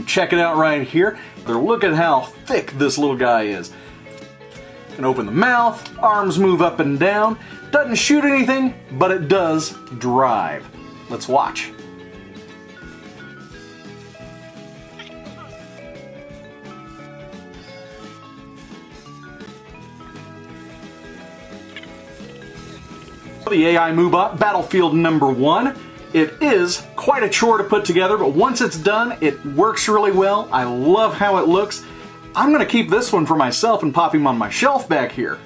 check it out right here. Look at how thick this little guy is. Can open the mouth, arms move up and down. Doesn't shoot anything, but it does drive. Let's watch. The AI MooBot Battlefield #1. It is quite a chore to put together, but once it's done, it works really well. I love how it looks. I'm going to keep this one for myself and pop him on my shelf back here.